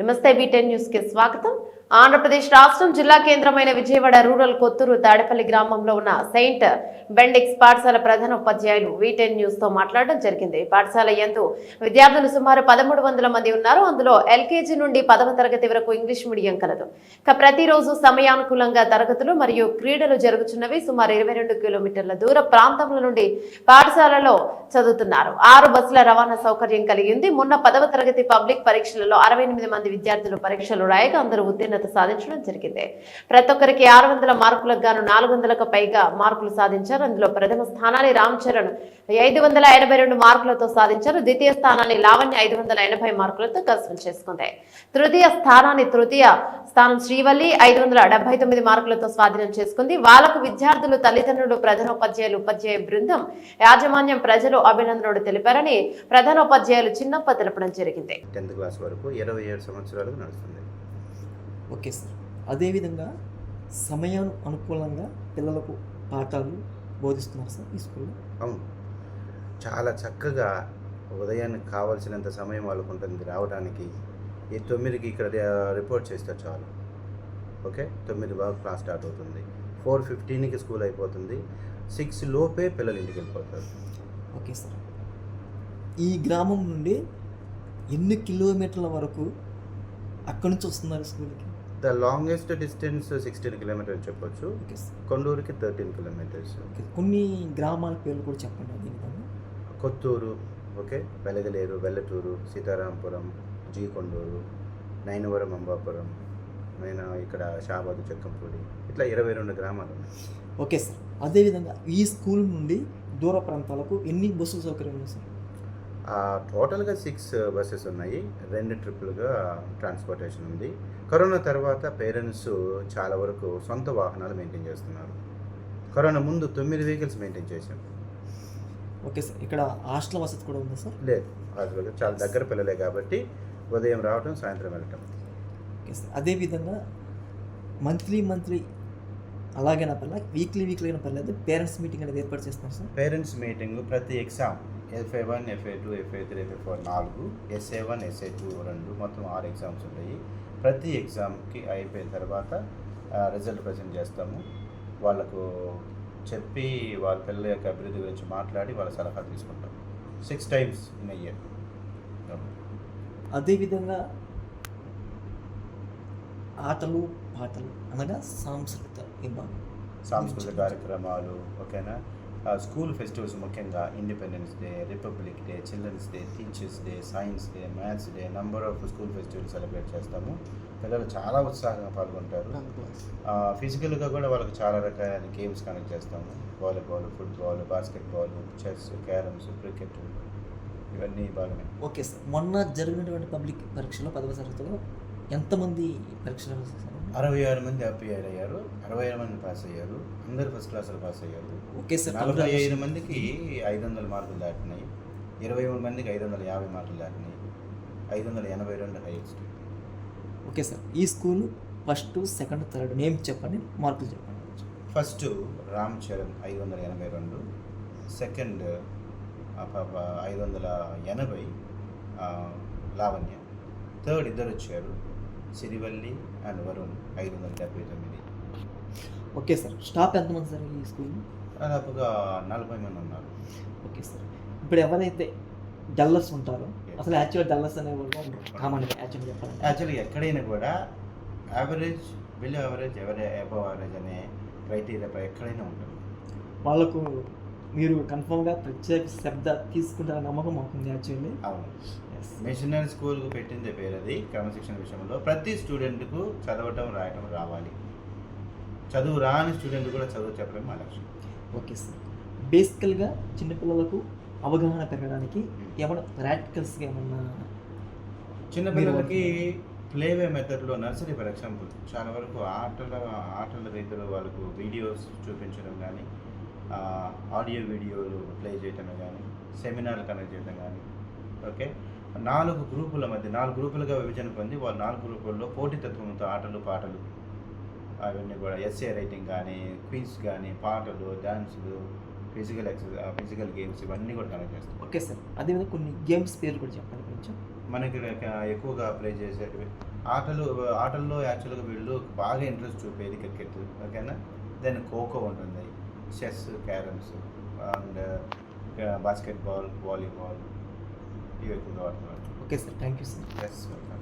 నమస్తే B10 news కి స్వాగతం. ఆంధ్రప్రదేశ్ రాష్ట్రం జిల్లా కేంద్రమైన విజయవాడ రూరల్ కొత్తూరు తాడేపల్లి గ్రామంలో ఉన్న సెయింట్ బెండిక్స్ పాఠశాల ప్రధాన ఉపాధ్యాయులు B10 న్యూస్ తో మాట్లాడడం జరిగింది. పాఠశాల యందు విద్యార్థులు సుమారు 1300 మంది ఉన్నారు. అందులో LKG నుండి 10వ తరగతి వరకు ఇంగ్లీష్ మీడియం కలదు. ప్రతిరోజు సమయానుకూలంగా తరగతులు మరియు క్రీడలు జరుగుతున్నవి. సుమారు 22 కిలోమీటర్ల దూర ప్రాంతముల నుండి పాఠశాలలో చదువుతున్నారు. 6 బస్సుల రవాణా సౌకర్యం కలిగి ఉంది. మొన్న 10వ తరగతి పబ్లిక్ పరీక్షలలో 68 మంది విద్యార్థులు పరీక్షలు రాయగా అందరూ ఉత్తీర్ణత సాధించడం జరిగింది. ప్రతి ఒక్కరికి 600 మార్కులకు గాను 400కు పైగా మార్కులు సాధించారు. అందులో ప్రథమ స్థానాన్ని రామ్ చరణ్ 582 మార్కులతో సాధించారు. ద్వితీయ స్థానాన్ని లావణ్య 580 మార్కులతో కైవసం చేసుకుంది. తృతీయ స్థానం శ్రీవల్లి 579 మార్కులతో స్వాధీనం చేసుకుంది. వాళ్లకు విద్యార్థులు, తల్లిదండ్రులు, ప్రధానోపాధ్యాయులు, ఉపాధ్యాయ బృందం, యాజమాన్యం, ప్రజలు అభినందనలు తెలిపారని ప్రధానోపాధ్యాయులు చిన్నప్ప తెలపడం జరిగింది. 10th క్లాస్ వరకు 27 సంవత్సరాలు నడుస్తుంది. Okay sir. అదేవిధంగా సమయానుకూలంగా పిల్లలకు పాఠాలు బోధిస్తున్నారు సార్ ఈ స్కూల్లో? అవును, చాలా చక్కగా ఉదయానికి కావాల్సినంత సమయం వాళ్ళకు ఉంటుంది రావడానికి. ఈ 9కి ఇక్కడ రిపోర్ట్ చేస్తే చాలు. ఓకే, 9 వరకు క్లాస్ స్టార్ట్ అవుతుంది. 4:15కి స్కూల్ అయిపోతుంది. 6 లోపే పిల్లలు ఇంటికి వెళ్ళిపోతారు. Okay sir. ఈ గ్రామం నుండి ఎన్ని కిలోమీటర్ల వరకు అక్కడి నుంచి వస్తున్నారు స్కూల్కి? ద లాంగెస్ట్ డిస్టెన్స్ 16 కిలోమీటర్స్ చెప్పొచ్చు. Okay sir. కొండూరుకి 13 కిలోమీటర్స్. ఓకే, కొన్ని గ్రామాల పేర్లు కూడా చెప్పండి దీనికన్నా. కొత్తూరు, ఓకే, వెలగలేరు, వెల్లటూరు, సీతారాంపురం, జీ కొండూరు, నైనవరం, అంబాపురం, ఇక్కడ షాబాదు, చెక్కంపూడి, ఇట్లా 22 గ్రామాలు ఉన్నాయి. Okay sir. అదేవిధంగా ఈ స్కూల్ నుండి దూర ప్రాంతాలకు ఎన్ని బస్సుల సౌకర్యం ఉంది సార్? టోటల్గా 6 బస్సెస్ ఉన్నాయి. 2 ట్రిప్పులుగా ట్రాన్స్పోర్టేషన్ ఉంది. కరోనా తర్వాత పేరెంట్స్ చాలా వరకు సొంత వాహనాలు మెయింటైన్ చేస్తున్నారు. కరోనా ముందు 9 వెహికల్స్ మెయింటైన్ చేశాం. Okay sir. ఇక్కడ హాస్టల్ వసతి కూడా ఉందా సార్? లేదు, హాస్టల్ చాలా దగ్గర పిల్లలే కాబట్టి ఉదయం రావటం, సాయంత్రం వెళ్ళటం. Okay sir. అదేవిధంగా మంత్లీ అలాగైనా పర్లేదు, వీక్లీ అయినా పర్లేదు, పేరెంట్స్ మీటింగ్ అనేది ఏర్పాటు చేస్తున్నారు సార్? పేరెంట్స్ మీటింగ్ ప్రతి exam FA1, FA2, FA3, FA4 4, SA1, SA2 2, మొత్తం 6 ఎగ్జామ్స్ ఉంటాయి. ప్రతి ఎగ్జామ్కి అయిపోయిన తర్వాత రిజల్ట్ ప్రజెంట్ చేస్తాము. వాళ్ళకు చెప్పి వాళ్ళ పిల్లల యొక్క అభివృద్ధి గురించి మాట్లాడి వాళ్ళ సలహా తీసుకుంటాం. 6 times ఇన్ ఇయర్. అదేవిధంగా ఆటలు పాటలు అనగా సాంస్కృతిక కార్యక్రమాలు, ఓకేనా, స్కూల్ ఫెస్టివల్స్, ముఖ్యంగా independence day, republic day, children's day, teachers' day, science day, maths day, number of school festivals celebrate చేస్తాము. పిల్లలు చాలా ఉత్సాహంగా పాల్గొంటారు. ఫిజికల్గా కూడా వాళ్ళకి చాలా రకాల గేమ్స్ కండక్ట్ చేస్తాము. Volleyball, football, basketball, chess, carroms, cricket, ఇవన్నీ బాగానే. Okay sir. మొన్న జరిగినటువంటి పబ్లిక్ పరీక్షలో 10వ తరగతిలో ఎంతమంది పరీక్షలు రాశారు? 66 మంది అప్పియర్ అయ్యారు. 65 మంది పాస్ అయ్యారు. అందరూ ఫస్ట్ క్లాసులు పాస్ అయ్యారు. Okay sir. 45 మందికి 500 మార్కులు దాటినాయి. 23 మందికి 550 మార్కులు దాటినాయి. 582 హైయెస్ట్. Okay sir. ఈ school first, second, third name చెప్పండి, మార్కులు చెప్పండి. First Ram Charan 582, second 580 Lavanya, third ఇద్దరు వచ్చారు, Sirivalli and Varun 579. Okay sir. Staff ఎంతమంది సార్ ఈ స్కూల్? దాదాపుగా 40 మంది ఉన్నారు. Okay sir. ఇప్పుడు ఎవరైతే డల్లర్స్ ఉంటారో, అసలు యాక్చువల్ డల్లర్స్ అనేవాళ్ళు కామన్ యాక్చువల్గా ఎక్కడైనా కూడా average, below average, above average అనే క్రైటీరియా ఎక్కడైనా ఉంటుంది. వాళ్ళకు మీరు కన్ఫర్మ్గా ప్రత్యేక శ్రద్ధ తీసుకుంటారన్న నమ్మకం మాకుంది యాక్చువల్లీ. అవును, మిషనరీ స్కూల్కు పెట్టిందే పేరు అది. క్రమశిక్షణ విషయంలో ప్రతి స్టూడెంట్కు చదవటం, రాయటం రావాలి. చదువు రాని స్టూడెంట్ కూడా చదువు చెప్పడం మా లక్ష్యం. Okay sir. బేసికల్గా చిన్నపిల్లలకు అవగాహన పెరగడానికి ఏమైనా ప్రాక్టికల్స్గా ఏమన్నా? చిన్నపిల్లలకి ప్లేవే మెథడ్లో నర్సరీ ఫర్ ఎగ్జాంపుల్ చాలా వరకు ఆటల రీతిలో వాళ్ళకు వీడియోస్ చూపించడం కానీ, ఆడియో వీడియోలు ప్లే చేయటమే కానీ, సెమినార్లు కనెక్ట్ చేయడం కానీ. ఓకే, 4 గ్రూపుల మధ్య 4 గ్రూపులుగా విభజన పొంది వాళ్ళు 4 గ్రూపుల్లో పోటీతత్వంతో ఆటలు, పాటలు, అవన్నీ కూడా ఎస్ఏ రైటింగ్ కానీ, క్విజ్ కానీ, పాటలు, డ్యాన్సులు, ఫిజికల్ గేమ్స్, ఇవన్నీ కూడా కనెక్ట్ చేస్తాం. Okay sir. అదేవిధంగా కొన్ని గేమ్స్ పేర్లు కూడా చెప్పండి కొంచెం. మనకి ఎక్కువగా ప్లే చేసేటివి ఆటల్లో యాక్చువల్గా వీళ్ళు బాగా ఇంట్రెస్ట్ చూపేది క్రికెట్, ఓకేనా. దెన్ ఖోఖో ఉంటుంది, chess, carroms and basketball, volleyball ఇవి ఎక్కువగా ఆడుతున్నారు. Okay sir, thank you sir. Yes, welcome.